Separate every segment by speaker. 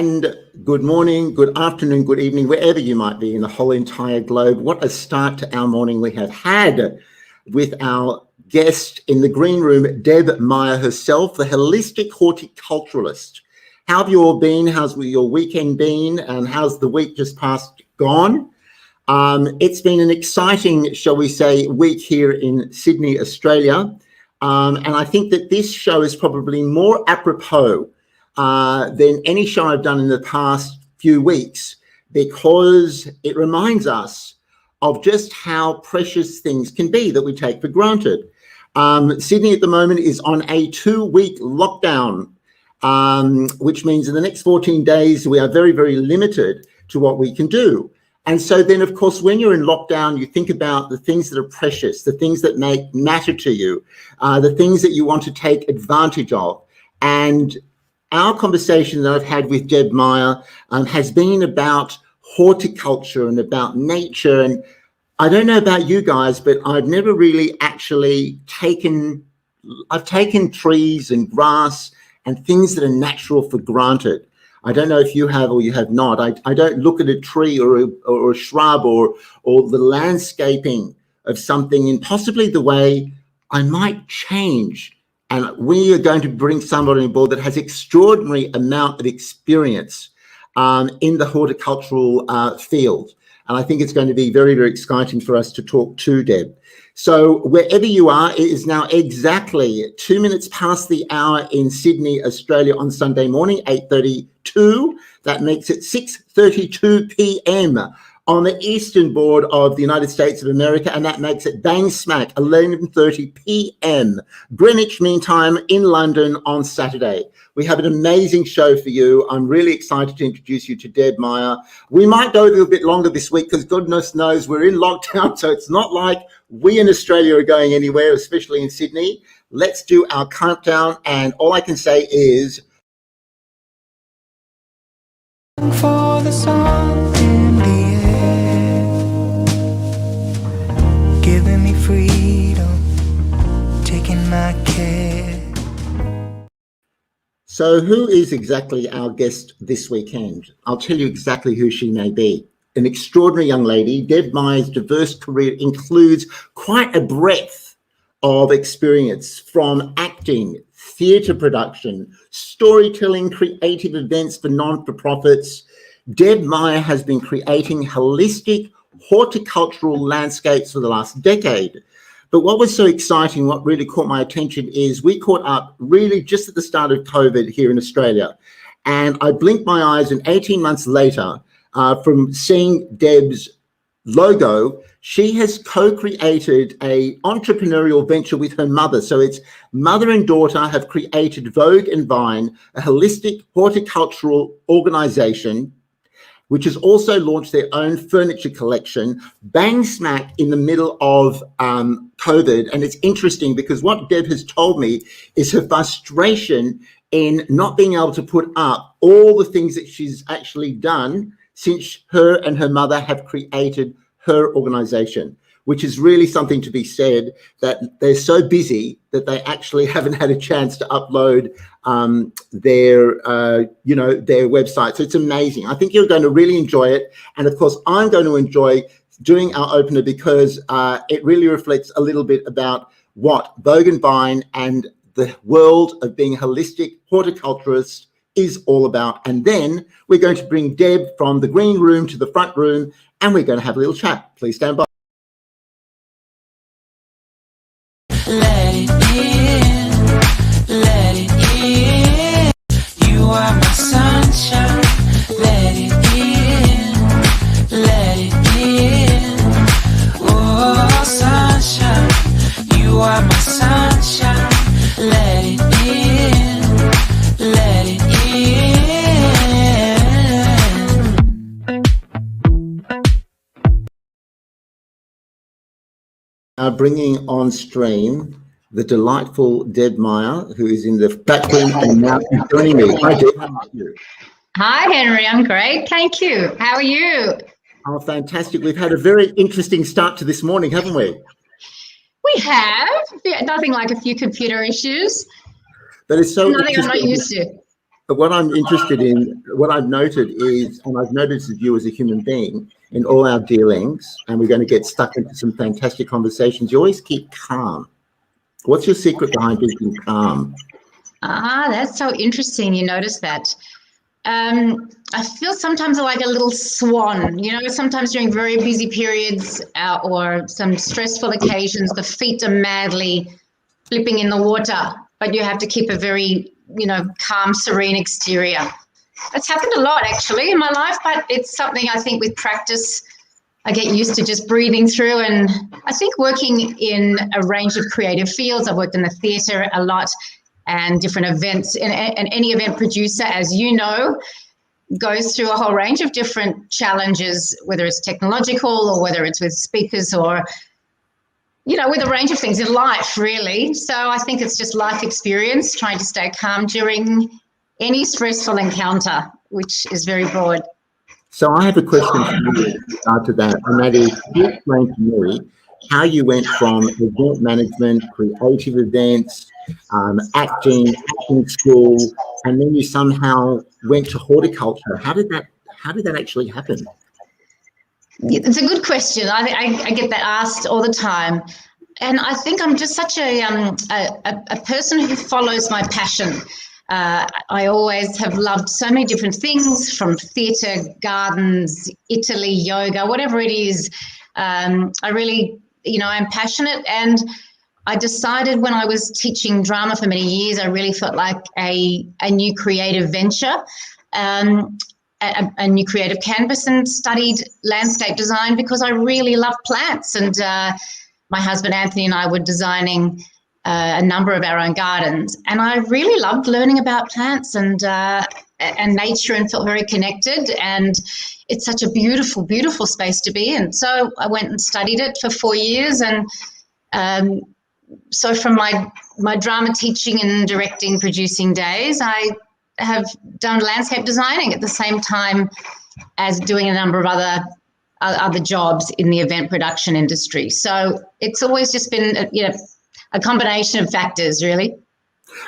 Speaker 1: And good morning, good afternoon, good evening, wherever you might be in the whole entire globe. What a start to our morning we have had with our guest in the green room, Deb Meyer herself, the Holistic Horticulturalist. How have you all been? How's your weekend been? And how's the week just past gone? It's been an exciting, shall we say, week here in Sydney, Australia. And I think that this show is probably more apropos than any show I've done in the past few weeks, because it reminds us of just how precious things can be that we take for granted. Sydney at the moment is on a 2-week lockdown, which means in the next 14 days, we are very, very limited to what we can do. And so then, of course, when you're in lockdown, you think about the things that are precious, the things that matter to you, the things that you want to take advantage of. And our conversation that I've had with Deb Meyer has been about horticulture and about nature. And I don't know about you guys, but I've never really actually taken trees and grass and things that are natural for granted. I don't know if you have or you have not. I don't look at a tree or a shrub or the landscaping of something in possibly the way I might change. And we are going to bring somebody on board that has extraordinary amount of experience in the horticultural field. And I think it's going to be very, very exciting for us to talk to Deb. So wherever you are, it is now exactly 2 minutes past the hour in Sydney, Australia on Sunday morning, 8:32. That makes it 6:32 p.m. on the eastern board of the United States of America, and that makes it bang smack 11:30 p.m. Greenwich Mean Time in London on Saturday. We have an amazing show for you. I'm really excited to introduce you to Deb Meyer. We might go a little bit longer this week because goodness knows we're in lockdown, so it's not like we in Australia are going anywhere, especially in Sydney. Let's do our countdown, and all I can say is for the sun in the air, giving me freedom, taking my care. So who is exactly our guest this weekend? I'll tell you exactly who she may be. An extraordinary young lady. Deb Meyer's diverse career includes quite a breadth of experience, from acting, theatre production, storytelling, creative events for non-for-profits. Deb Meyer has been creating holistic horticultural landscapes for the last decade. But what was so exciting, what really caught my attention, is we caught up really just at the start of COVID here in Australia. And I blinked my eyes, and 18 months later, from seeing Deb's logo, she has co-created an entrepreneurial venture with her mother. So it's mother and daughter have created Vogue and Vine, a holistic horticultural organization, which has also launched their own furniture collection, bang smack in the middle of COVID. And it's interesting because what Deb has told me is her frustration in not being able to put up all the things that she's actually done since her and her mother have created her organization, which is really something to be said, that they're so busy that they actually haven't had a chance to upload their website. So it's amazing. I think you're going to really enjoy it. And of course, I'm going to enjoy doing our opener because it really reflects a little bit about what Vogue and Vine and the world of being a holistic horticulturist is all about. And then we're going to bring Deb from the green room to the front room, and we're going to have a little chat. Please stand by. Let it in, let it in. You are my sunshine. Let it in, let it in. Oh, sunshine, you are my sunshine. Let it in, let it in. Bringing on stream the delightful Deb Meyer, who is in the background and now joining me. Hi, Deb. How are you?
Speaker 2: Hi, Henry. I'm great. Thank you. How are you?
Speaker 1: Oh, fantastic. We've had a very interesting start to this morning, haven't we?
Speaker 2: We have. Nothing like a few computer issues.
Speaker 1: But it's so
Speaker 2: nothing I'm not used to.
Speaker 1: what I'm interested in, what I've noted is, and I've noticed that you as a human being in all our dealings, and we're going to get stuck into some fantastic conversations, you always keep calm. What's your secret behind being calm?
Speaker 2: That's so interesting. You notice that. I feel sometimes like a little swan, sometimes during very busy periods or some stressful occasions, the feet are madly flipping in the water, but you have to keep a very, calm, serene exterior. It's happened a lot actually in my life, but it's something I think with practice, I get used to just breathing through. And I think working in a range of creative fields, I've worked in the theatre a lot and different events, and any event producer, as you know, goes through a whole range of different challenges, whether it's technological or whether it's with speakers or, with a range of things in life, really. So I think it's just life experience, trying to stay calm during any stressful encounter, which is very broad.
Speaker 1: So I have a question for you with regard to that, and that is, can you explain to me how you went from event management, creative events, acting school, and then you somehow went to horticulture? How did that actually happen?
Speaker 2: It's a good question. I get that asked all the time, and I think I'm just such a person who follows my passion. I always have loved so many different things, from theatre, gardens, Italy, yoga, whatever it is. I really, I'm passionate, and I decided when I was teaching drama for many years, I really felt like a new creative venture, a new creative canvas, and studied landscape design because I really love plants. And my husband Anthony and I were designing a number of our own gardens, and I really loved learning about plants and nature, and felt very connected. And it's such a beautiful, beautiful space to be in. So I went and studied it for 4 years, and so from my drama teaching and directing, producing days, I have done landscape designing at the same time as doing a number of other jobs in the event production industry. So it's always just been a combination of factors, really.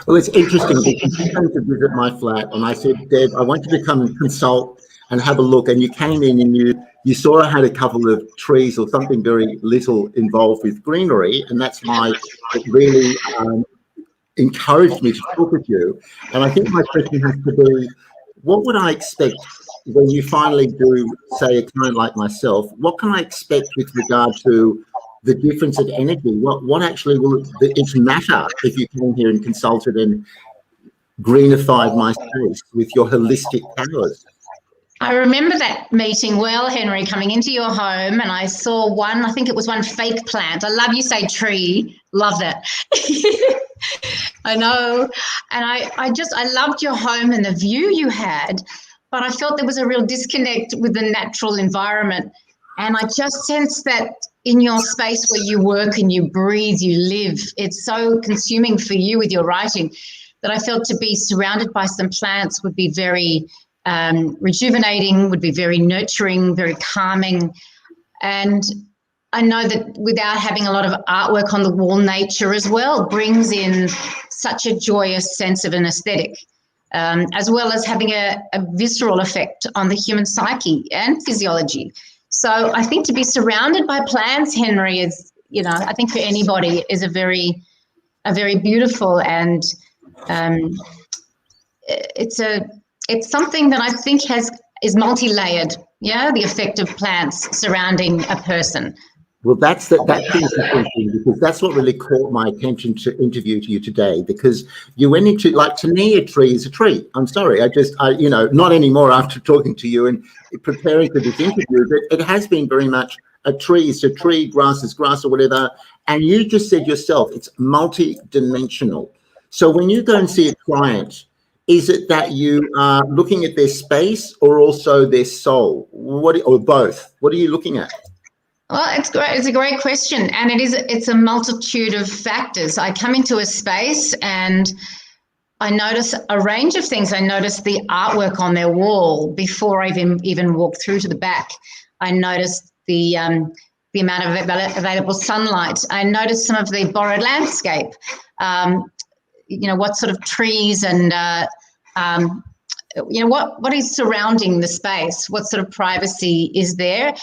Speaker 1: Well, it's interesting because you came to visit my flat, and I said, Deb, I want you to come and consult and have a look. And you came in and you saw I had a couple of trees or something very little involved with greenery, and that's why it really encouraged me to talk with you. And I think my question has to be, what would I expect when you finally do, say, a client like myself? What can I expect with regard to the difference of energy? What actually will it matter if you came here and consulted and greenified my space with your holistic powers?
Speaker 2: I remember that meeting well, Henry, coming into your home, and I saw one, I think it was one fake plant. I love you say tree, love that. I know. And I loved your home and the view you had, but I felt there was a real disconnect with the natural environment. And I just sensed that in your space where you work and you breathe, you live, it's so consuming for you with your writing that I felt to be surrounded by some plants would be very rejuvenating, would be very nurturing, very calming. And I know that without having a lot of artwork on the wall, nature as well brings in such a joyous sense of an aesthetic, as well as having a visceral effect on the human psyche and physiology. So I think to be surrounded by plants, Henry, is, I think for anybody is a very beautiful, and it's something that I think is multi-layered, the effect of plants surrounding a person.
Speaker 1: Well, that's interesting thing, because that's what really caught my attention to interview you today, because you went into, like, to me, a tree is a tree. I'm sorry, I not anymore after talking to you and preparing for this interview, but it has been very much a tree is a tree, grass is grass, or whatever. And you just said yourself, it's multi-dimensional. So when you go and see a client, is it that you are looking at their space or also their soul? Or both? What are you looking at?
Speaker 2: Well, it's great. It's a great question, and it's a multitude of factors. I come into a space and I notice a range of things. I notice the artwork on their wall before I even walk through to the back. I notice the amount of available sunlight. I notice some of the borrowed landscape. What sort of trees and what is surrounding the space? What sort of privacy is there?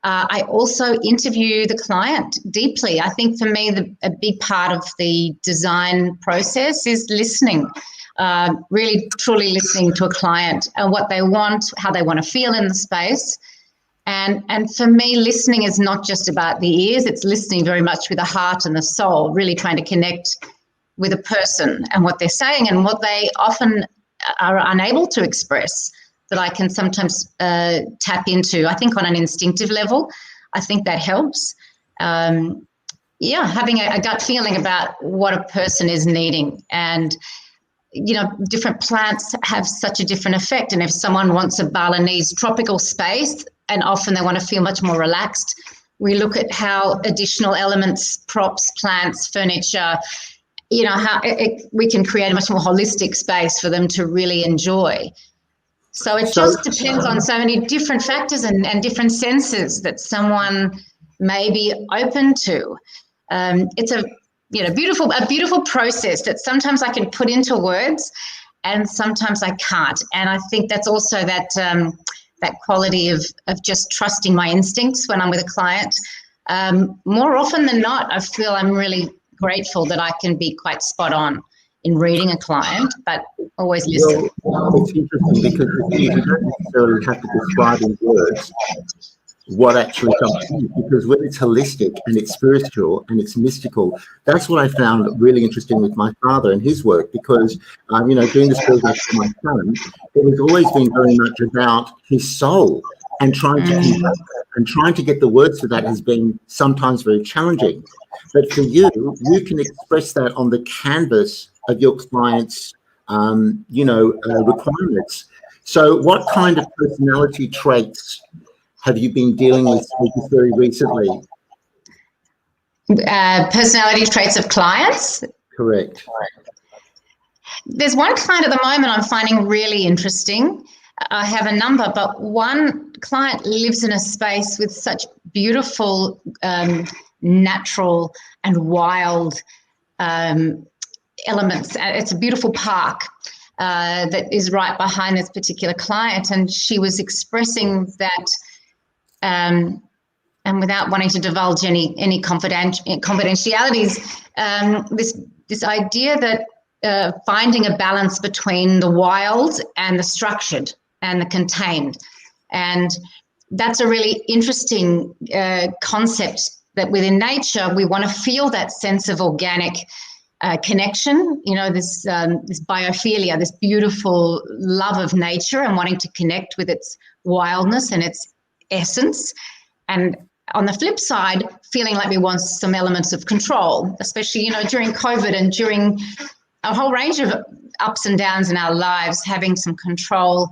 Speaker 2: I also interview the client deeply. I think for me, a big part of the design process is listening, really truly listening to a client and what they want, how they want to feel in the space. And for me, listening is not just about the ears, it's listening very much with the heart and the soul, really trying to connect with a person and what they're saying and what they often are unable to express, that I can sometimes tap into. I think on an instinctive level, I think that helps. Having a gut feeling about what a person is needing. And, different plants have such a different effect. And if someone wants a Balinese tropical space, and often they want to feel much more relaxed, we look at how additional elements, props, plants, furniture, how we can create a much more holistic space for them to really enjoy. So it just depends on so many different factors and different senses that someone may be open to. It's a beautiful process that sometimes I can put into words and sometimes I can't. And I think that's also that quality of just trusting my instincts when I'm with a client. More often than not, I feel I'm really grateful that I can be quite spot on in reading a client, but always listen.
Speaker 1: Well, it's interesting because you don't necessarily have to describe in words what actually comes, because when it's holistic and it's spiritual and it's mystical, that's what I found really interesting with my father and his work, because doing this program for my son, it has always been very much about his soul, and trying to get the words for that has been sometimes very challenging. But for you can express that on the canvas of your clients' requirements. So what kind of personality traits have you been dealing with very recently?
Speaker 2: Personality traits of clients?
Speaker 1: Correct.
Speaker 2: There's one client at the moment I'm finding really interesting. I have a number, but one client lives in a space with such beautiful natural and wild elements. It's a beautiful park that is right behind this particular client, and she was expressing that, and without wanting to divulge any confidentialities, this idea that finding a balance between the wild and the structured and the contained. And that's a really interesting concept, that within nature, we want to feel that sense of organic connection, this biophilia, this beautiful love of nature and wanting to connect with its wildness and its essence. And on the flip side, feeling like we want some elements of control, especially, during COVID and during a whole range of ups and downs in our lives, having some control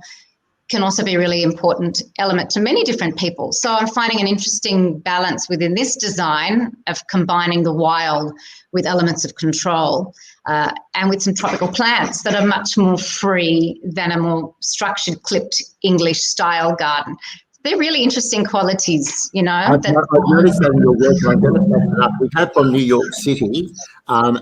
Speaker 2: can also be a really important element to many different people. So I'm finding an interesting balance within this design of combining the wild with elements of control, and with some tropical plants that are much more free than a more structured, clipped English style garden. They're really interesting qualities,
Speaker 1: I've noticed that in your work, and I'm going to back it up. We have from New York City,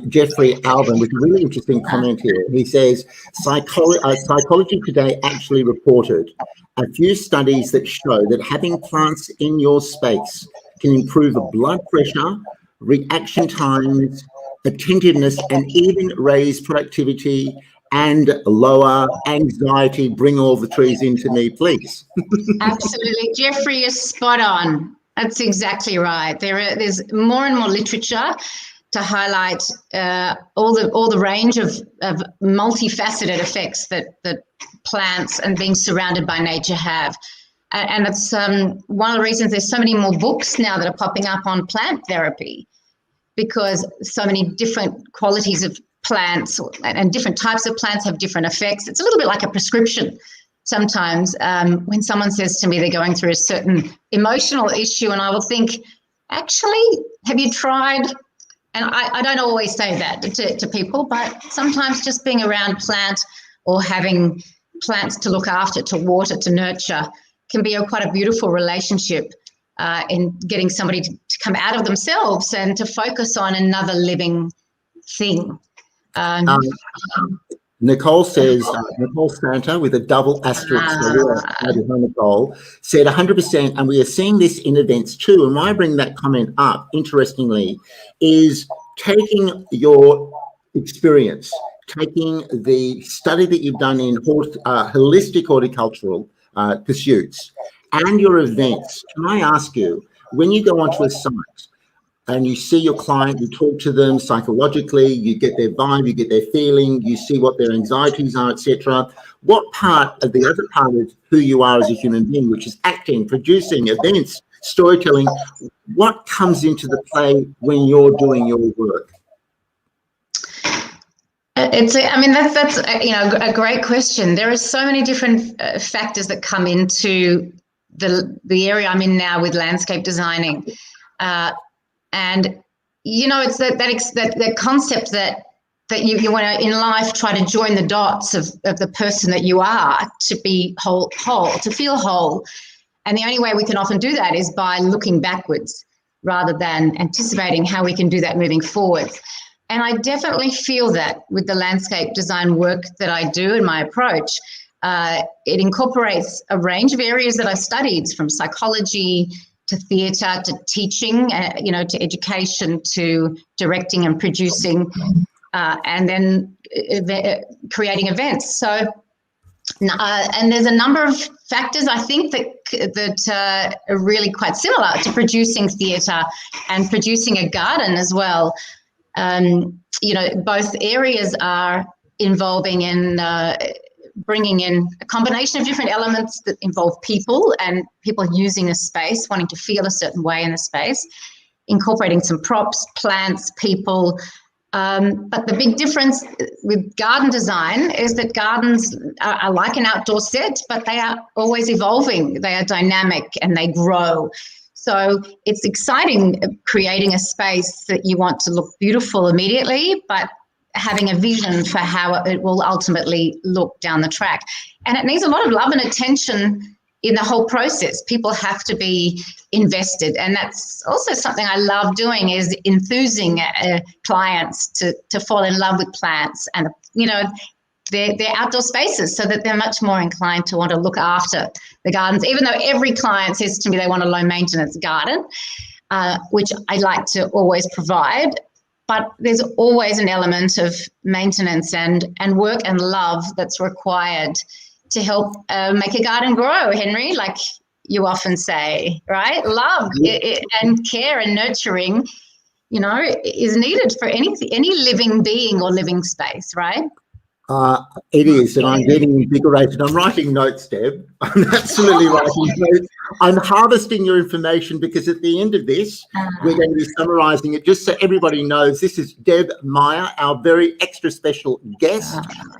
Speaker 1: Jeffrey Alvin, with a really interesting comment here. He says, Psychology Today actually reported a few studies that show that having plants in your space can improve blood pressure, reaction times, attentiveness, and even raise productivity and lower anxiety. Bring all the trees into me, please.
Speaker 2: Absolutely. Jeffrey is spot on. That's exactly right. There's more and more literature to highlight all the range of multifaceted effects that plants and being surrounded by nature have. And it's one of the reasons there's so many more books now that are popping up on plant therapy, because so many different qualities of plants and different types of plants have different effects. It's a little bit like a prescription sometimes, when someone says to me they're going through a certain emotional issue, and I will think, actually, have you tried? And I don't always say that to people, but sometimes just being around plant or having plants to look after, to water, to nurture can be quite a beautiful relationship in getting somebody to come out of themselves and to focus on another living thing.
Speaker 1: Nicole says, Nicole Santa with a double asterisk, Nicole said 100%, and we are seeing this in events too. And why I bring that comment up, interestingly, is taking your experience, taking the study that you've done in holistic horticultural pursuits and your events. Can I ask you, when you go onto a site, and you see your client, you talk to them psychologically, you get their vibe, you get their feeling, you see what their anxieties are, etc. What part of the other part of who you are as a human being, which is acting, producing, events, storytelling, what comes into the play when you're doing your work?
Speaker 2: That's a great question. There are so many different factors that come into the area I'm in now with landscape designing. And it's that concept that you want to in life try to join the dots of the person that you are to be whole, to feel whole. And the only way we can often do that is by looking backwards rather than anticipating how we can do that moving forward. And I definitely feel that with the landscape design work that I do and my approach. It incorporates a range of areas that I've studied, from psychology to theatre, to teaching, to education, to directing and producing, and then creating events. So, and there's a number of factors I think that are really quite similar to producing theatre and producing a garden as well. Both areas are involving in bringing in a combination of different elements that involve people and people using a space, wanting to feel a certain way in the space, incorporating some props, plants, people. But the big difference with garden design is that gardens are like an outdoor set, but they are always evolving. They are dynamic and they grow. So it's exciting creating a space that you want to look beautiful immediately, but having a vision for how it will ultimately look down the track. And it needs a lot of love and attention in the whole process. People have to be invested. And that's also something I love doing, is enthusing clients to fall in love with plants and, their outdoor spaces, so that they're much more inclined to want to look after the gardens, even though every client says to me they want a low maintenance garden, which I like to always provide. But there's always an element of maintenance and work and love that's required to help make a garden grow, Henry, like you often say, right? Love and care and nurturing, is needed for any living being or living space, right?
Speaker 1: It is, and I'm getting invigorated. I'm writing notes, Deb. I'm absolutely writing notes. I'm harvesting your information, because at the end of this, we're going to be summarising it, just so everybody knows. This is Deb Meyer, our very extra special guest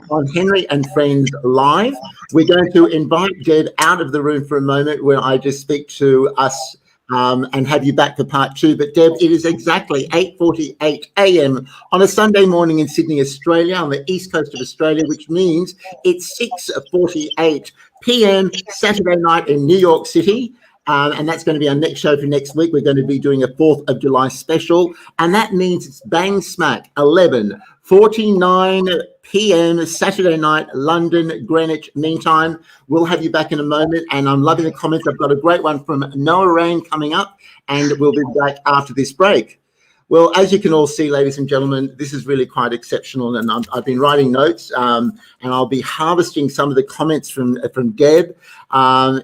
Speaker 1: on Henry and Friends Live. We're going to invite Deb out of the room for a moment, where I just speak to us and have you back for part two. But Deb, it is exactly 8:48 a.m. on a Sunday morning in Sydney, Australia, on the east coast of Australia, which means it's 6:48 p.m. Saturday night in New York City. And that's going to be our next show for next week. We're going to be doing a 4th of July special. And that means it's bang smack 11:49 p.m. Saturday night, London, Greenwich Mean Time. We'll have you back in a moment. And I'm loving the comments. I've got a great one from Noah Rain coming up, and we'll be back after this break. Well, as you can all see, ladies and gentlemen, this is really quite exceptional, and I've been writing notes, and I'll be harvesting some of the comments from Deb.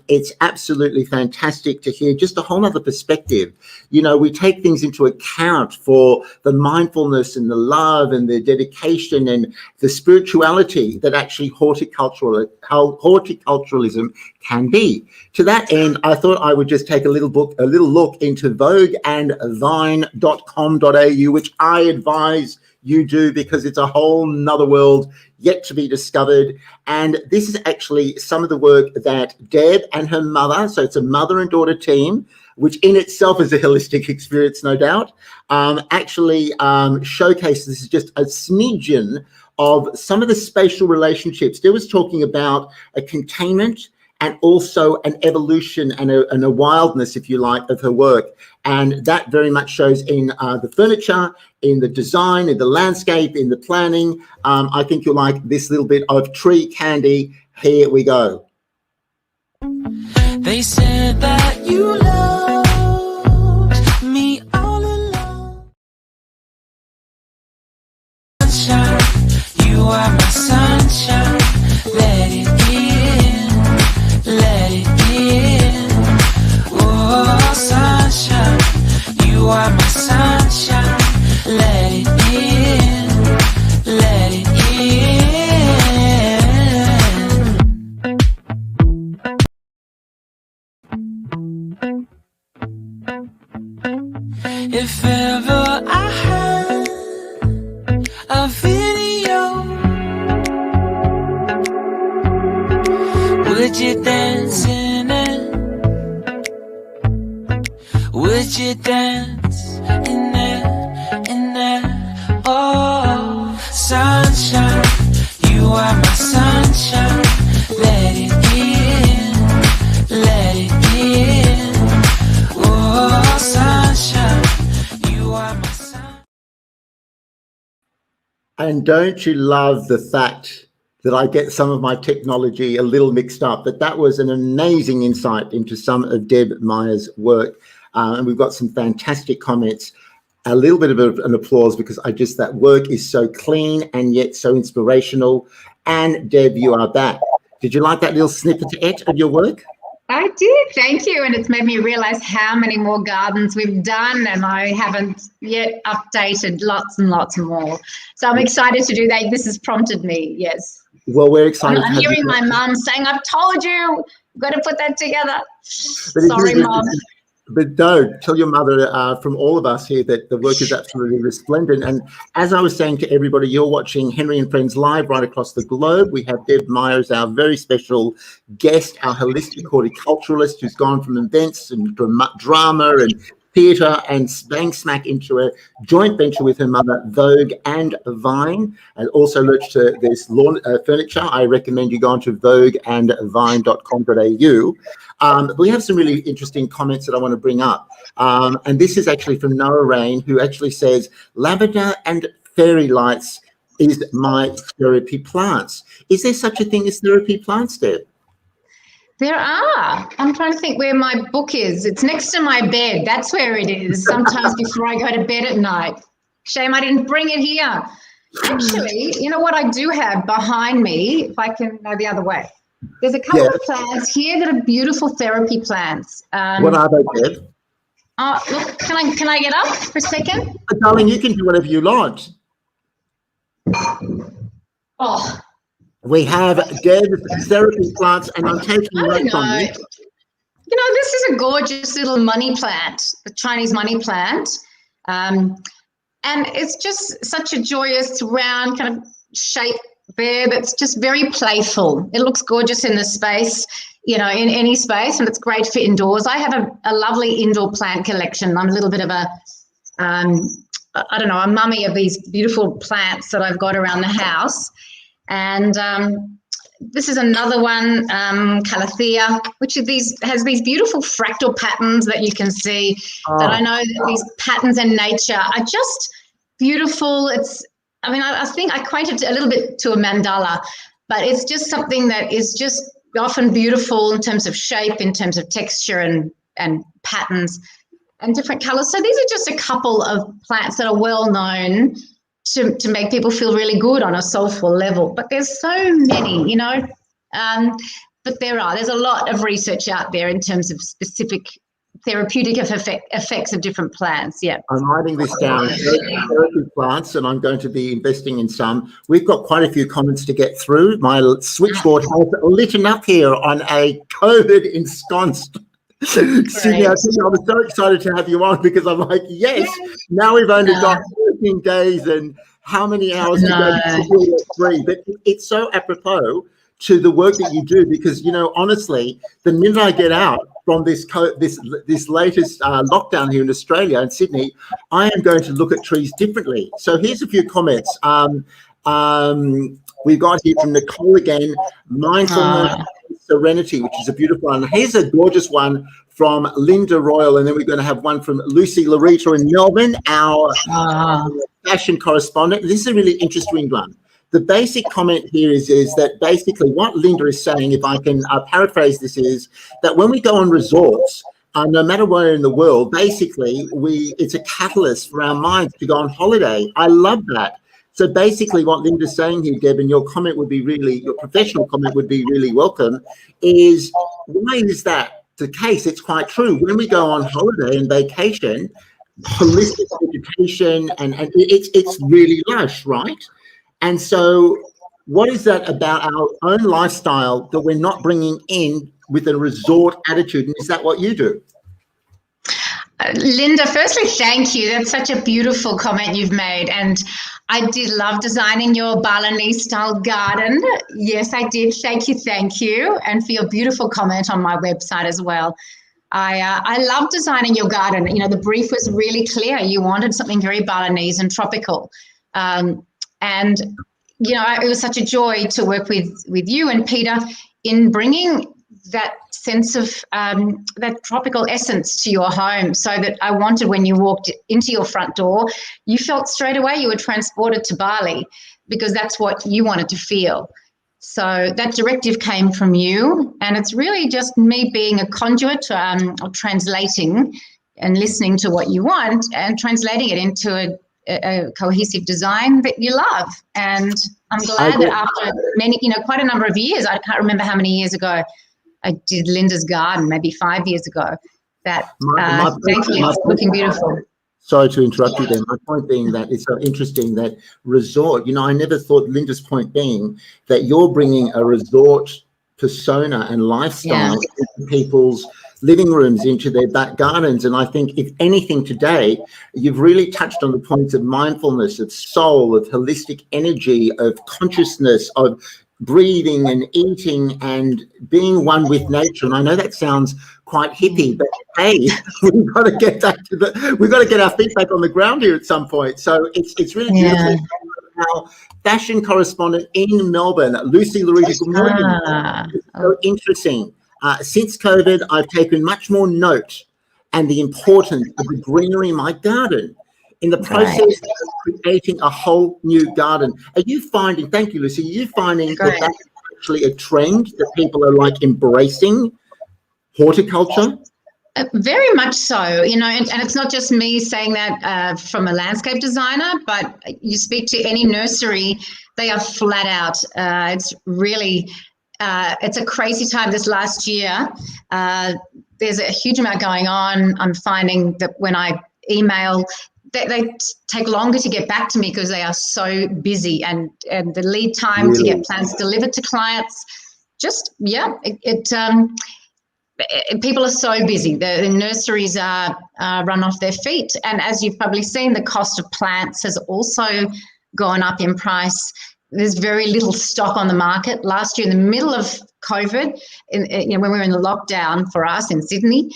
Speaker 1: It's absolutely fantastic to hear just a whole other perspective. We take things into account for the mindfulness and the love and the dedication and the spirituality that actually horticulturalism can be. To that end, I thought I would just take a little look into vogueandvine.com.au, which I advise you do, because it's a whole nother world yet to be discovered. And this is actually some of the work that Deb and her mother, so it's a mother and daughter team, which in itself is a holistic experience, no doubt, actually showcases. This is just a smidgen of some of the spatial relationships. Deb was talking about a containment and also an evolution and a wildness, if you like, of her work. And that very much shows in the furniture, in the design, in the landscape, in the planning. I think you'll like this little bit of Tree Candy. Here we go.
Speaker 3: They said that you loved me all along. Sunshine, you are my sunshine. Let it in, let it in. Oh, sunshine, you are my sunshine. Let it in, let it in. If ever I had a video, would you dance in it? Would you dance in it, in it? Oh, sunshine, you are my sunshine. Let it in, let it in. Oh, sunshine, you are my sunshine.
Speaker 1: And don't you love the fact that I get some of my technology a little mixed up? But that was an amazing insight into some of Deb Meyer's work. And we've got some fantastic comments. A little bit of an applause, because that work is so clean and yet so inspirational. And Deb, you are back. Did you like that little snippet of your work?
Speaker 2: I did, thank you. And it's made me realize how many more gardens we've done, and I haven't yet updated lots and lots more. So I'm excited to do that. This has prompted me, yes.
Speaker 1: Well, we're excited.
Speaker 2: I'm hearing my mum saying, I've told you, you've got to put that together.
Speaker 1: But
Speaker 2: sorry, Mum.
Speaker 1: But no, tell your mother from all of us here that the work is absolutely resplendent. And as I was saying to everybody, you're watching Henry and Friends live right across the globe. We have Deb Meyer as our very special guest, our holistic horticulturalist, who's gone from events and drama and theatre and bang smack into a joint venture with her mother, Vogue and Vine, and also launched this lawn furniture. I recommend you go on to vogueandvine.com.au. We have some really interesting comments that I want to bring up. And this is actually from Noah Rain, who actually says, lavender and fairy lights is my therapy plants. Is there such a thing as therapy plants, Deb?
Speaker 2: There are. I'm trying to think where my book is. It's next to my bed. That's where it is. Sometimes before I go to bed at night. Shame I didn't bring it here. Actually, you know what I do have behind me, if I can go the other way. There's a couple of plants here that are beautiful therapy plants.
Speaker 1: What are they, Deb?
Speaker 2: Oh, look, can I get up for a second?
Speaker 1: Darling, you can do whatever you like.
Speaker 2: Oh.
Speaker 1: We have Deb's therapy plants, and I'm taking notes on this.
Speaker 2: You know, this is a gorgeous little money plant, the Chinese money plant. And it's just such a joyous, round kind of shape there that's just very playful. It looks gorgeous in the space, you know, in any space, and it's great for indoors. I have a lovely indoor plant collection. I'm a little bit of a, I don't know, a mummy of these beautiful plants that I've got around the house. And this is another one, Calathea, which has these beautiful fractal patterns that you can see. That I know that these patterns in nature are just beautiful. I think I equate it a little bit to a mandala, but it's just something that is just often beautiful in terms of shape, in terms of texture and patterns and different colors. So these are just a couple of plants that are well known to make people feel really good on a soulful level. But there's so many, you know, but there's a lot of research out there in terms of specific therapeutic effects of different plants. Yeah.
Speaker 1: I'm writing this down, therapy plants, and I'm going to be investing in some. We've got quite a few comments to get through. My switchboard has lit up here on a COVID ensconced Sydney. I was so excited to have you on, because I'm like, yes, now we've only got 14 days and how many hours to go to 3. But it's so apropos to the work that you do, because, you know, honestly, the minute I get out from this latest lockdown here in Australia and Sydney, I am going to look at trees differently. So here's a few comments. We've got here from Nicole again, mindfulness, Serenity, which is a beautiful one. Here's a gorgeous one from Linda Royal, and then we're going to have one from Lucy Larita in Melbourne, our fashion correspondent. This is a really interesting one. The basic comment here is that basically what Linda is saying, if I can paraphrase this, is that when we go on resorts, no matter where in the world, basically it's a catalyst for our minds to go on holiday. I love that. So basically what Linda's saying here, Deb, and your comment would be really, your professional comment would be really welcome, is why is that the case? It's quite true. When we go on holiday and vacation, holistic education, and it's really lush, right? And so what is that about our own lifestyle that we're not bringing in with a resort attitude? And is that what you do?
Speaker 2: Linda, firstly, thank you. That's such a beautiful comment you've made. And I did love designing your Balinese style garden. Yes, I did. Thank you. And for your beautiful comment on my website as well. I love designing your garden. You know, the brief was really clear. You wanted something very Balinese and tropical. And, you know, it was such a joy to work with you and Peter in bringing that sense of that tropical essence to your home, so that I wanted when you walked into your front door, you felt straight away you were transported to Bali, because that's what you wanted to feel. So that directive came from you, and it's really just me being a conduit, of translating and listening to what you want and translating it into a cohesive design that you love. And I'm glad that after many, quite a number of years, I can't remember how many years ago I did Linda's garden, maybe 5 years ago, that thankfully it's looking beautiful.
Speaker 1: Sorry to interrupt you there. My point being that it's so interesting that resort, I never thought, Linda's point being that you're bringing a resort persona and lifestyle into people's living rooms, into their back gardens. And I think if anything today, you've really touched on the points of mindfulness, of soul, of holistic energy, of consciousness, of breathing and eating and being one with nature. And I know that sounds quite hippie, but hey, we've got to get our feet back on the ground here at some point. So it's really beautiful. Our fashion correspondent in Melbourne, Lucy Larita, good morning. It's so interesting. Since COVID, I've taken much more note and the importance of the greenery in my garden in the process of creating a whole new garden. Are you finding, thank you, Lucy, are you finding that that's actually a trend that people are like embracing horticulture?
Speaker 2: Very much so, and it's not just me saying that from a landscape designer, but you speak to any nursery, they are flat out. It's really, it's a crazy time this last year. There's a huge amount going on. I'm finding that when I email, they take longer to get back to me because they are so busy, and the lead time to get plants delivered to clients, people are so busy. The nurseries are run off their feet. And as you've probably seen, the cost of plants has also gone up in price. There's very little stock on the market. Last year, in the middle of COVID, when we were in the lockdown for us in Sydney,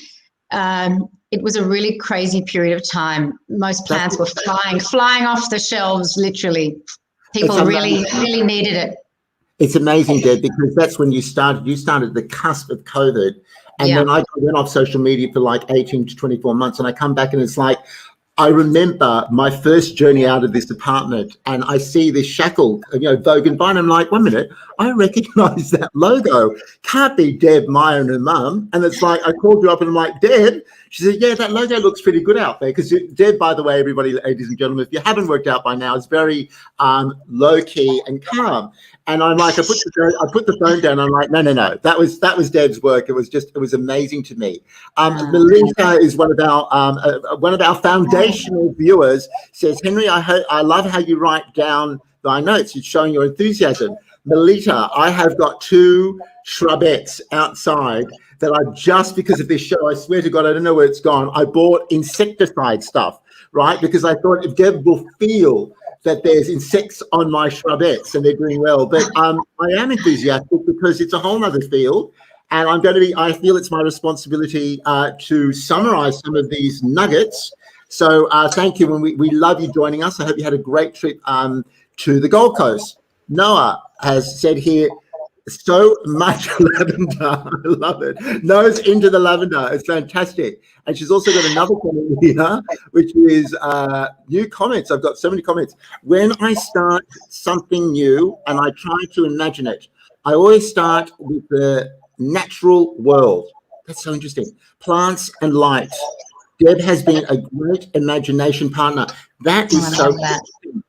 Speaker 2: it was a really crazy period of time. Most plants were flying off the shelves, literally. People really needed it.
Speaker 1: It's amazing, Deb, because that's when you started. You started at the cusp of COVID. And then I went off social media for like 18 to 24 months. And I come back and it's like, I remember my first journey out of this apartment and I see this shackle, Vogue and Vine. I'm like, 1 minute, I recognize that logo. Can't be Deb Meyer and her mum. And it's like, I called you up and I'm like, Deb? She said, yeah, that logo looks pretty good out there. Because Deb, by the way, everybody, ladies and gentlemen, if you haven't worked out by now, is very low key and calm. And I'm like, I put the phone down. I'm like, no. That was Deb's work. It was amazing to me. Melinda is one of our foundational viewers. Says, Henry, I love how you write down thy notes. It's showing your enthusiasm. Melita, I have got 2 shrubbettes outside that I just because of this show, I swear to God, I don't know where it's gone. I bought insecticide stuff, right? Because I thought if Deb will feel that there's insects on my shrubbettes and they're doing well. But I am enthusiastic because it's a whole other field. And I feel it's my responsibility to summarize some of these nuggets. So thank you. And we love you joining us. I hope you had a great trip to the Gold Coast. Noah has said here, So much lavender. I love it. Nose into the lavender. It's fantastic. And she's also got another comment here, which is new comments. I've got so many comments. When I start something new and I try to imagine it, I always start with the natural world. That's so interesting. Plants and light. Deb has been a great imagination partner. That is so interesting.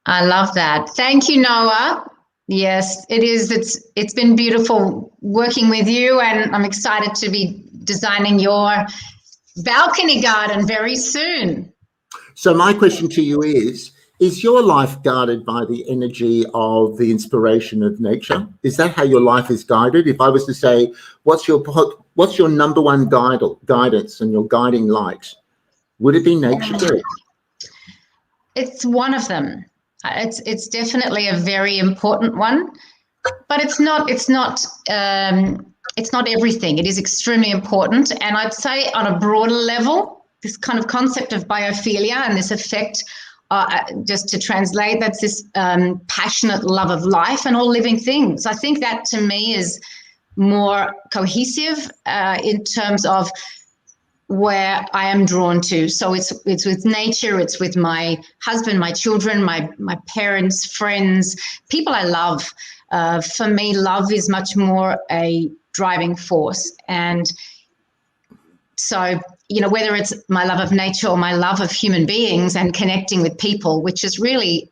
Speaker 2: I love that. Thank you, Noah. Yes, it is. It's been beautiful working with you, and I'm excited to be designing your balcony garden very soon.
Speaker 1: So my question to you is your life guided by the energy of the inspiration of nature? Is that how your life is guided? If I was to say, what's your number one guidance and your guiding light? Would it be nature?
Speaker 2: It's one of them. It's definitely a very important one, but it's not everything. It is extremely important, and I'd say on a broader level, this kind of concept of biophilia and this effect, just to translate, that's this passionate love of life and all living things. I think that to me is more cohesive in terms of where I am drawn to. So it's with nature, it's with my husband, my children, my parents, friends, people I love. For me, love is much more a driving force. And so, whether it's my love of nature or my love of human beings and connecting with people, which is really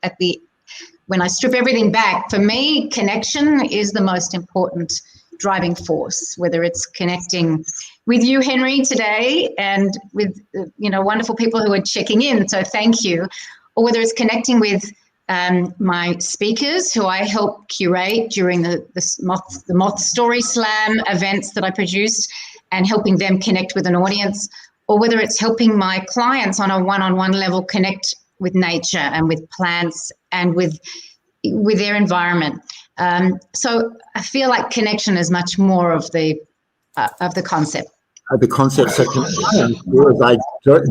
Speaker 2: when I strip everything back, for me, connection is the most important driving force, whether it's connecting with you, Henry, today, and with wonderful people who are checking in, so thank you, or whether it's connecting with my speakers who I help curate during the Moth Story Slam events that I produced and helping them connect with an audience, or whether it's helping my clients on a one-on-one level connect with nature and with plants and with their environment. So I feel like connection is much more of the concept.
Speaker 1: The concept. So as I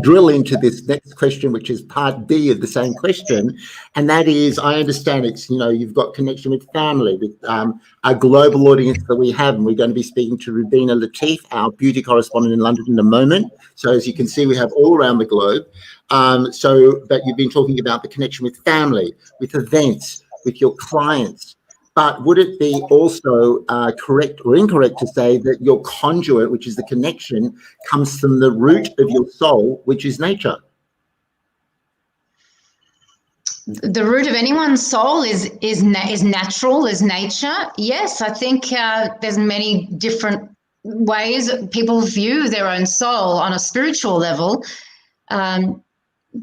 Speaker 1: drill into this next question, which is part B of the same question, and that is, I understand it's, you've got connection with family, with our global audience that we have, and we're going to be speaking to Rubina Latif, our beauty correspondent in London, in a moment. So as you can see, we have all around the globe. But you've been talking about the connection with family, with events, with your clients. But would it be also correct or incorrect to say that your conduit, which is the connection, comes from the root of your soul, which is nature?
Speaker 2: The root of anyone's soul is natural, is nature. Yes, I think there's many different ways people view their own soul on a spiritual level.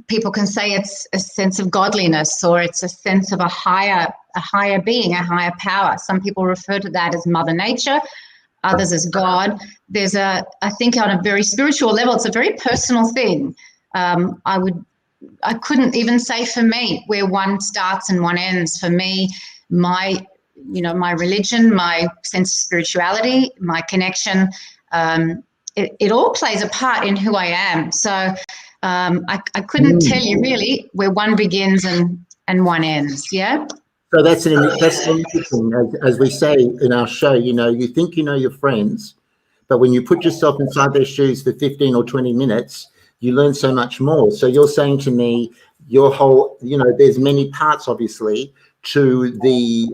Speaker 2: People can say it's a sense of godliness, or it's a sense of a higher being, a higher power. Some people refer to that as Mother Nature, others as God. I think on a very spiritual level, it's a very personal thing. I couldn't even say for me where one starts and one ends. For me, my religion, my sense of spirituality, my connection, it all plays a part in who I am. So I couldn't tell you really where one begins and one ends. Yeah.
Speaker 1: So that's interesting. As we say in our show, you think you know your friends, but when you put yourself inside their shoes for 15 or 20 minutes, you learn so much more. So you're saying to me, your whole, there's many parts, obviously, to the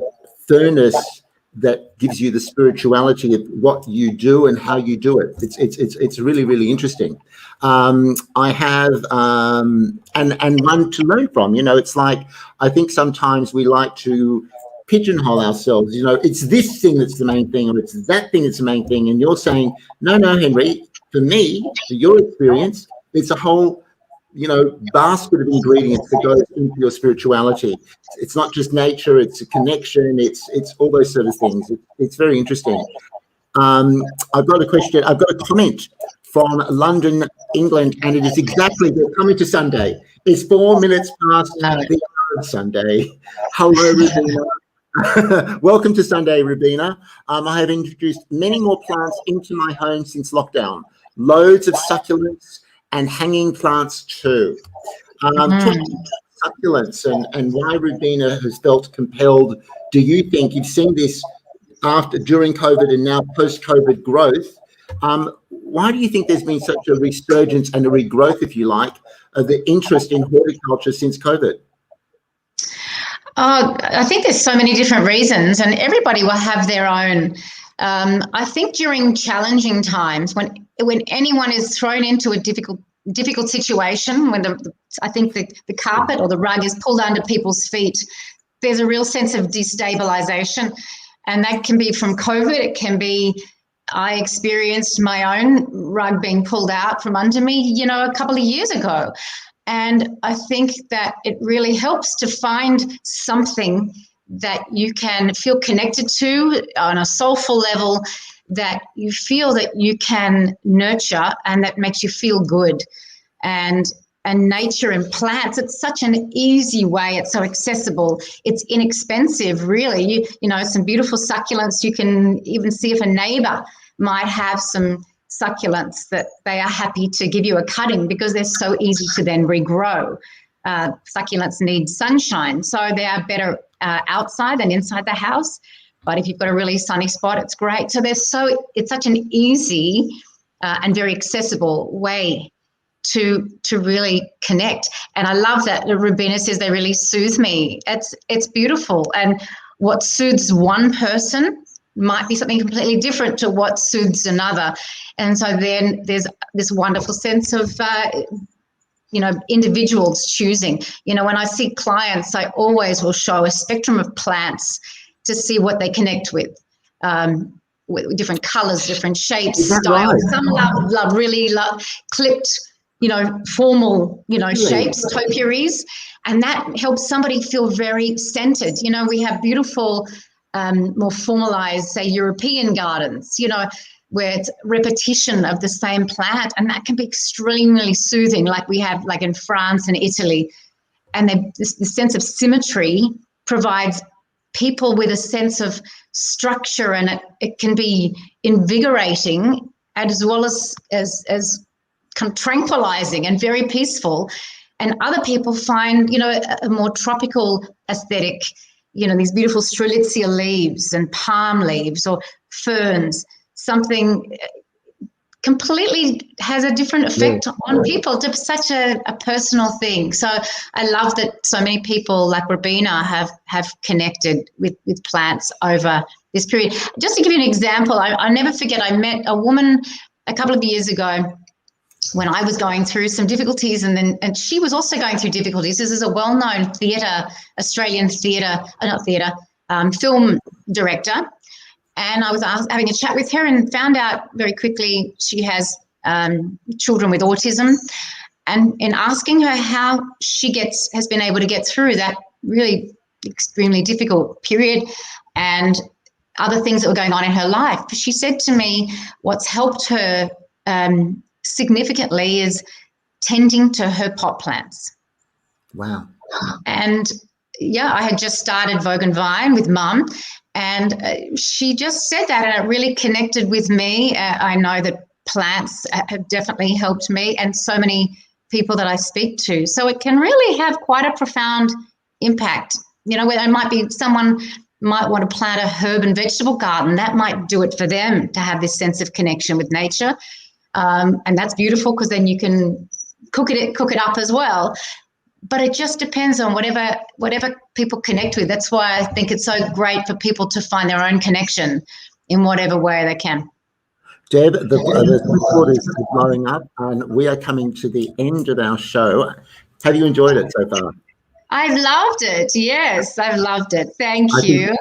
Speaker 1: furnace that gives you the spirituality of what you do and how you do it. It's really, really interesting. I have and one to learn from. It's like, I think sometimes we like to pigeonhole ourselves. It's this thing that's the main thing, or it's that thing that's the main thing. And you're saying, no, Henry, for me, for your experience, it's a whole basket of ingredients that goes into your spirituality. It's not just nature, it's a connection, it's all those sort of things. It's very interesting. I've got a comment from London, England, and it is exactly, they're coming to Sunday. It's 4 minutes past the hour of Sunday. Hello, Rubina. Welcome to Sunday, Rubina. I have introduced many more plants into my home since lockdown. Loads of succulents and hanging plants too. succulents and why Rubina has felt compelled. Do you think you've seen this during COVID and now post-COVID growth? Why do you think there's been such a resurgence and a regrowth, if you like, of the interest in horticulture since COVID?
Speaker 2: I think there's so many different reasons, and everybody will have their own. I think during challenging times, when anyone is thrown into a difficult situation, when I think the carpet or the rug is pulled under people's feet, there's a real sense of destabilization, and that can be from COVID. It can be, I experienced my own rug being pulled out from under me, a couple of years ago. And I think that it really helps to find something that you can feel connected to on a soulful level, that you feel that you can nurture and that makes you feel good. And nature and plants, it's such an easy way. It's so accessible. It's inexpensive, really. You know, some beautiful succulents. You can even see if a neighbor might have some succulents that they are happy to give you a cutting because they're so easy to then regrow. Succulents need sunshine, so they are better outside than inside the house. But if you've got a really sunny spot, it's great. So it's such an easy and very accessible way to really connect. And I love that Rubina says they really soothe me. It's beautiful. And what soothes one person might be something completely different to what soothes another. And so then there's this wonderful sense of, individuals choosing. When I see clients, I always will show a spectrum of plants to see what they connect with different colors, different shapes, styles. Right? Some really love clipped, formal, shapes, topiaries, and that helps somebody feel very centered. We have beautiful, more formalized, say, European gardens, where it's repetition of the same plant, and that can be extremely soothing, like we have like in France and Italy. And the sense of symmetry provides people with a sense of structure, and it can be invigorating as well as kind of tranquilizing and very peaceful. And other people find, a more tropical aesthetic, these beautiful strelitzia leaves and palm leaves or ferns, something completely has a different effect on people. It's such a personal thing. So I love that so many people like Rubina have connected with plants over this period. Just to give you an example, I never forget, I met a woman a couple of years ago when I was going through some difficulties, and she was also going through difficulties. This is a well-known Australian film director. And I was having a chat with her and found out very quickly she has children with autism. And in asking her how she has been able to get through that really extremely difficult period and other things that were going on in her life, she said to me what's helped her significantly is tending to her pot plants.
Speaker 1: Wow.
Speaker 2: And I had just started Vogue and Vine with Mum, and she just said that, and it really connected with me. I know that plants have definitely helped me and so many people that I speak to. So it can really have quite a profound impact. Where it might be someone might want to plant a herb and vegetable garden. That might do it for them to have this sense of connection with nature. And that's beautiful because then you can cook it up as well. But it just depends on whatever people connect with. That's why I think it's so great for people to find their own connection in whatever way they can.
Speaker 1: Deb, the record is blowing up, and we are coming to the end of our show. Have you enjoyed it so far?
Speaker 2: I've loved it. Yes, I've loved it. Thank you.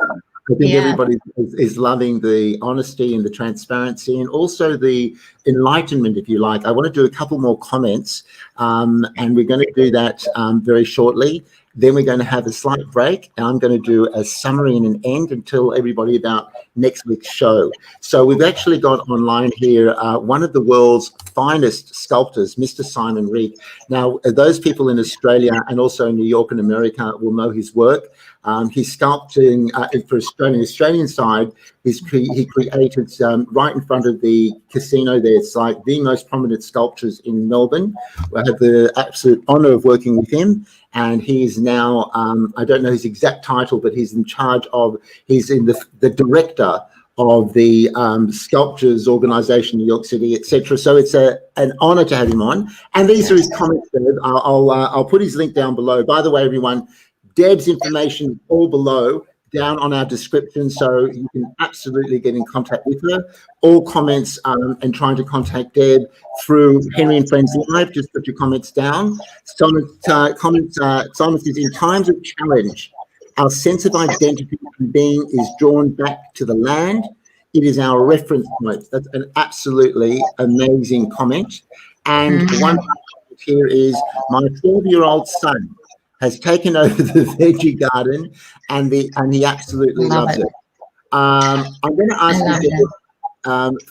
Speaker 1: I think everybody is loving the honesty and the transparency and also the enlightenment, if you like. I want to do a couple more comments, and we're going to do that very shortly. Then we're going to have a slight break, and I'm going to do a summary and an end and tell everybody about next week's show. So we've actually got online here one of the world's finest sculptors, Mr. Simon Reek. Now, those people in Australia and also in New York and America will know his work. He's sculpting for Australian side. He created right in front of the casino there. It's like the most prominent sculptures in Melbourne. I had the absolute honour of working with him, and he is now, I don't know his exact title, but he's in charge of, he's in the director of the sculptures organisation, New York City, etc. So it's an honour to have him on. And these are his comments. I'll put his link down below. By the way, everyone, Deb's information is all below, down on our description, so you can absolutely get in contact with her. All comments and trying to contact Deb through Henry and Friends Live, just put your comments down. Simon says, in times of challenge, our sense of identity and being is drawn back to the land. It is our reference point. That's an absolutely amazing comment. And one here is, my 12-year-old son has taken over the veggie garden, and he absolutely loves it. I'm going to ask you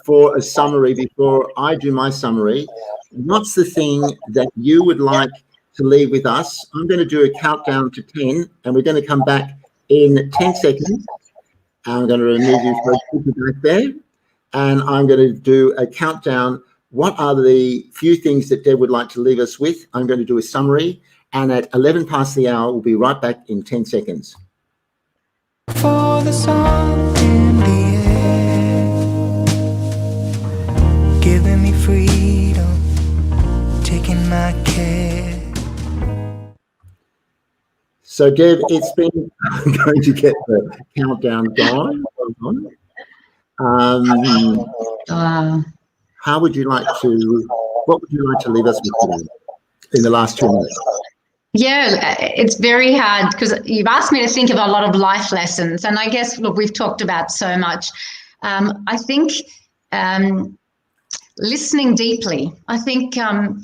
Speaker 1: for a summary before I do my summary. What's the thing that you would like to leave with us? I'm going to do a countdown to 10, and we're going to come back in 10 seconds. I'm going to remove you for back there, and I'm going to do a countdown. What are the few things that Deb would like to leave us with? I'm going to do a summary, and at 11 past the hour, we'll be right back in 10 seconds.
Speaker 3: For the song in the air, giving me freedom, taking my care.
Speaker 1: So, Deb, it's been, I'm going to get the countdown going. How would you like to, what would you like to leave us with today in the last 2 minutes?
Speaker 2: Yeah, it's very hard because you've asked me to think of a lot of life lessons, and I guess, look, we've talked about so much. I think listening deeply, I think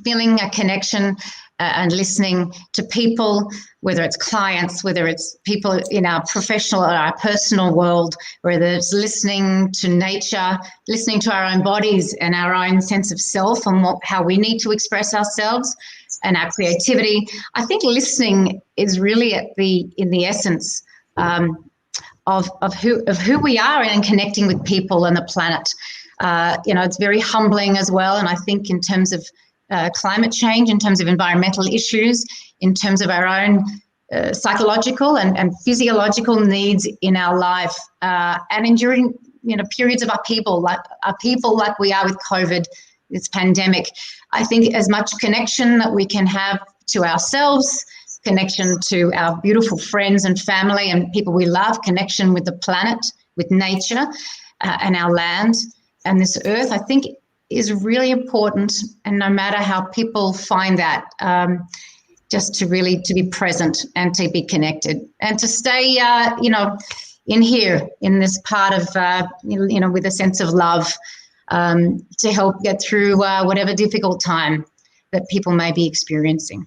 Speaker 2: feeling a connection and listening to people, whether it's clients, whether it's people in our professional or our personal world, whether it's listening to nature, listening to our own bodies and our own sense of self and how we need to express ourselves and our creativity. I think listening is really in the essence of who we are and connecting with people and the planet. It's very humbling as well. And I think in terms of climate change, in terms of environmental issues, in terms of our own psychological and physiological needs in our life, and enduring periods of upheaval like we are with COVID, this pandemic. I think as much connection that we can have to ourselves, connection to our beautiful friends and family and people we love, connection with the planet, with nature and our land and this earth, I think is really important. And no matter how people find that, just to be present and to be connected and to stay, in here, in this part of, with a sense of love, to help get through whatever difficult time that people may be experiencing.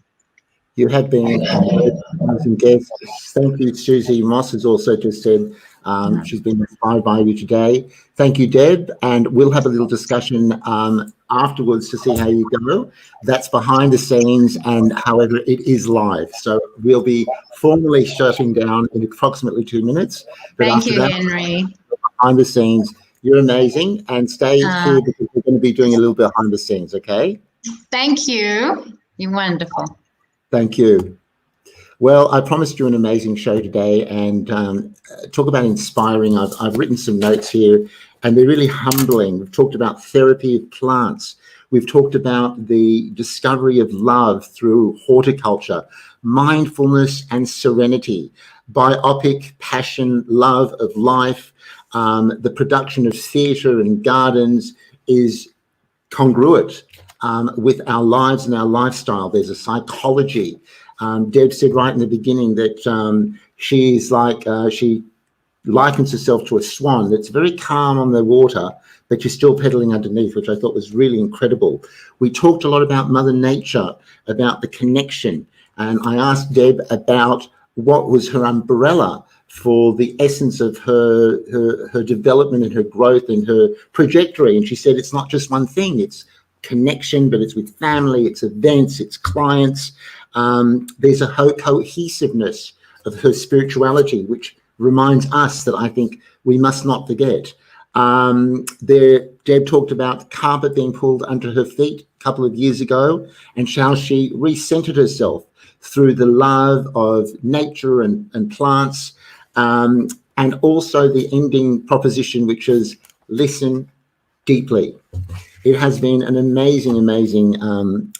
Speaker 1: You have been an amazing guest. Thank you. Susie Moss has also just said she's been inspired by you today. Thank you, Deb. And we'll have a little discussion afterwards to see how you go. That's behind the scenes, and however, it is live. So we'll be formally shutting down in approximately 2 minutes. But
Speaker 2: Thank you, Henry.
Speaker 1: Behind the scenes, you're amazing. And stay here because we're going to be doing a little bit behind the scenes, okay?
Speaker 2: Thank you. You're wonderful.
Speaker 1: Thank you. Well, I promised you an amazing show today, and talk about inspiring. I've written some notes here, and they're really humbling. We've talked about therapy of plants. We've talked about the discovery of love through horticulture, mindfulness and serenity, biopic, passion, love of life. The production of theatre and gardens is congruent with our lives and our lifestyle. There's a psychology. Deb said right in the beginning that she's like, she likens herself to a swan that's very calm on the water, but you're still pedaling underneath, which I thought was really incredible. We talked a lot about Mother Nature, about the connection. And I asked Deb about what was her umbrella for the essence of her development and her growth and her trajectory. And she said, it's not just one thing, it's connection, but it's with family, it's events, it's clients. There's a cohesiveness of her spirituality, which reminds us that I think we must not forget. Deb talked about the carpet being pulled under her feet a couple of years ago, and how she recentered herself through the love of nature and plants, and also the ending proposition, which is listen deeply. It has been an amazing, amazing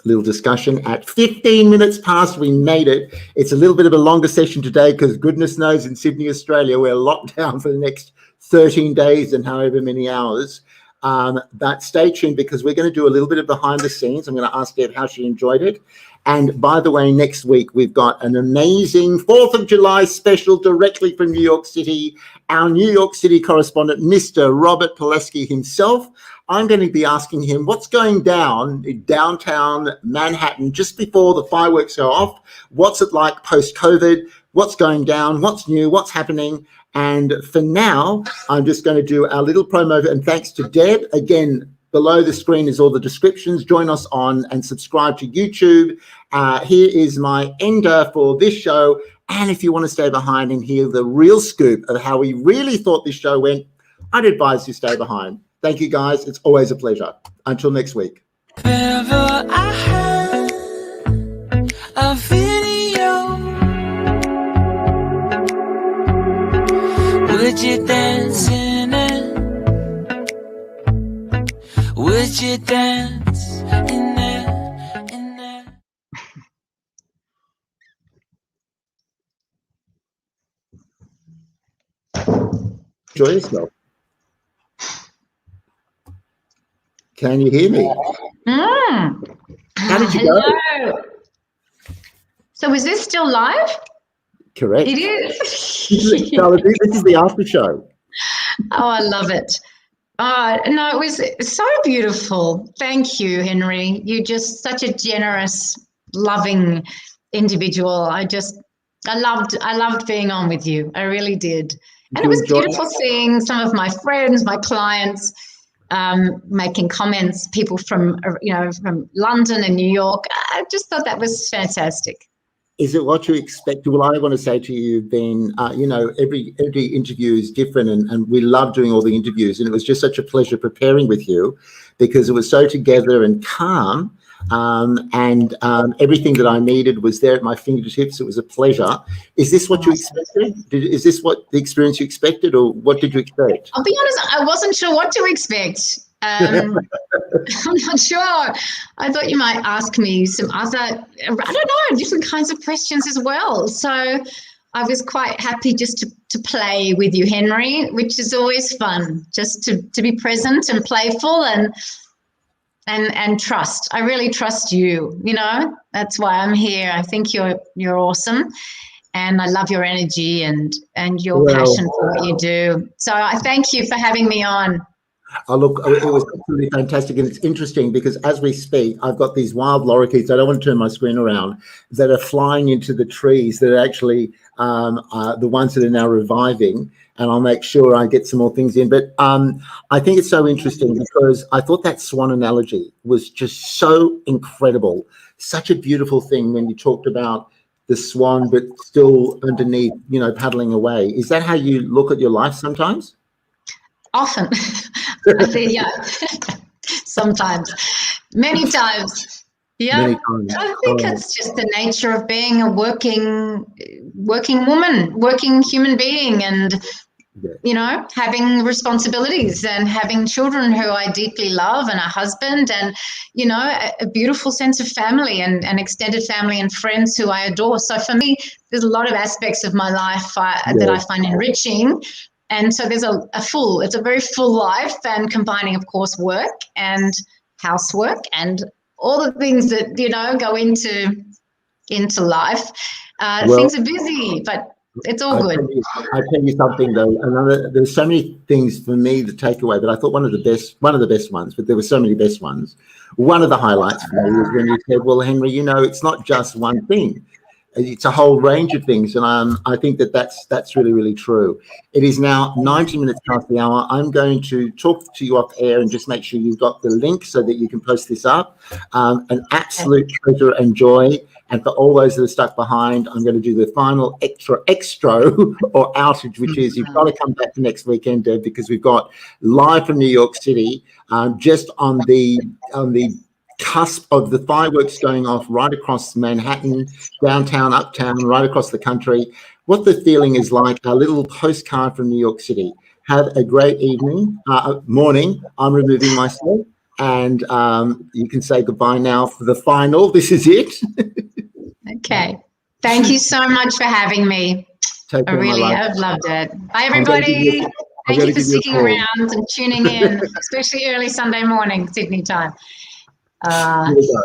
Speaker 1: little discussion. At 15 minutes past, we made it. It's a little bit of a longer session today because goodness knows in Sydney, Australia, we're locked down for the next 13 days and however many hours. But stay tuned because we're going to do a little bit of behind the scenes. I'm going to ask Deb how she enjoyed it. And by the way, next week, we've got an amazing 4th of July special directly from New York City. Our New York City correspondent, Mr. Robert Pileski himself. I'm going to be asking him what's going down in downtown Manhattan just before the fireworks go off. What's it like post-COVID? What's going down? What's new? What's happening? And for now, I'm just going to do our little promo. And thanks to Deb. Again, below the screen is all the descriptions. Join us on and subscribe to YouTube. Here is my ender for this show. And if you want to stay behind and hear the real scoop of how we really thought this show went, I'd advise you stay behind. Thank you, guys. It's always a pleasure. Until next week.
Speaker 3: If ever I had a video, would you dance in it? Would you dance in it? In it?
Speaker 1: Enjoy yourself. Can you hear me? How did you
Speaker 2: Hello. Go? So is this still live?
Speaker 1: Correct.
Speaker 2: It is.
Speaker 1: This is the after show.
Speaker 2: Oh, I love it. No, it was so beautiful. Thank you, Henry. You're just such a generous, loving individual. I loved being on with you. I really did. And it was beautiful seeing some of my friends, my clients, making comments, people from London and New York. I just thought that was fantastic.
Speaker 1: Is it what you expect? Well, I want to say to you, Ben, every interview is different, and we love doing all the interviews, and it was just such a pleasure preparing with you because it was so together and calm, and everything that I needed was there at my fingertips. It was a pleasure. Is this what you expected? Is this what the experience you expected, or what did you expect?
Speaker 2: I'll be honest, I wasn't sure what to expect. I'm not sure. I thought you might ask me some other, I don't know, different kinds of questions as well. So I was quite happy just to play with you, Henry, which is always fun, just to be present and playful and trust. I really trust you, that's why I'm here. I think you're awesome. And I love your energy and your passion for what you do. So I thank you for having me on.
Speaker 1: Oh, look, it was absolutely fantastic. And it's interesting because as we speak, I've got these wild lorikeets. I don't want to turn my screen around, that are flying into the trees that are actually the ones that are now reviving. And I'll make sure I get some more things in. But I think it's so interesting because I thought that swan analogy was just so incredible. Such a beautiful thing when you talked about the swan, but still underneath, paddling away. Is that how you look at your life sometimes?
Speaker 2: Often. I say, yeah. Sometimes. Many times. Yeah.
Speaker 1: Many times.
Speaker 2: I think it's just the nature of being a working woman, working human being, and having responsibilities and having children who I deeply love, and a husband, and a beautiful sense of family and extended family and friends who I adore. So for me, there's a lot of aspects of my life that I find enriching. And so there's it's a very full life, and combining, of course, work and housework and all the things that, go into life. Things are busy, but it's all good.
Speaker 1: I'll tell you something though. There's so many things for me to take away, but I thought one of the best ones, but there were so many best ones. One of the highlights for me was when you said, well, Henry, it's not just one thing. It's a whole range of things, and I think that's really, really true. It is now 90 minutes past the hour. I'm going to talk to you off air and just make sure you've got the link so that you can post this up. An absolute pleasure and joy. And for all those that are stuck behind, I'm going to do the final extra or outage, which is you've got to come back next weekend, Deb, because we've got live from New York City, just on the cusp of the fireworks going off right across Manhattan, downtown, uptown, right across the country. What the feeling is like, a little postcard from New York City. Have a great morning. I'm removing myself, and you can say goodbye now for the final. This is it.
Speaker 2: Okay. Thank you so much for having me.
Speaker 1: Take care,
Speaker 2: I've loved it. Bye, everybody. Thank you for sticking around and tuning in, especially early Sunday morning, Sydney time.
Speaker 1: Here we go.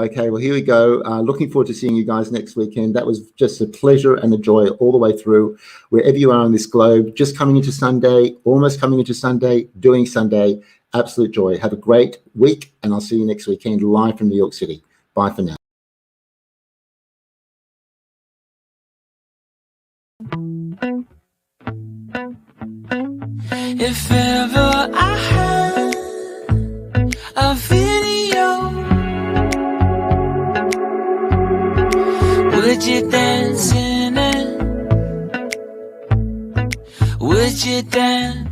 Speaker 1: Okay, well, here we go. Looking forward to seeing you guys next weekend. That was just a pleasure and a joy all the way through, wherever you are on this globe. Just coming into Sunday, almost coming into Sunday, doing Sunday. Absolute joy. Have a great week, and I'll see you next weekend live from New York City. Bye for now.
Speaker 3: If ever I had a video, would you dance in it? Would you dance?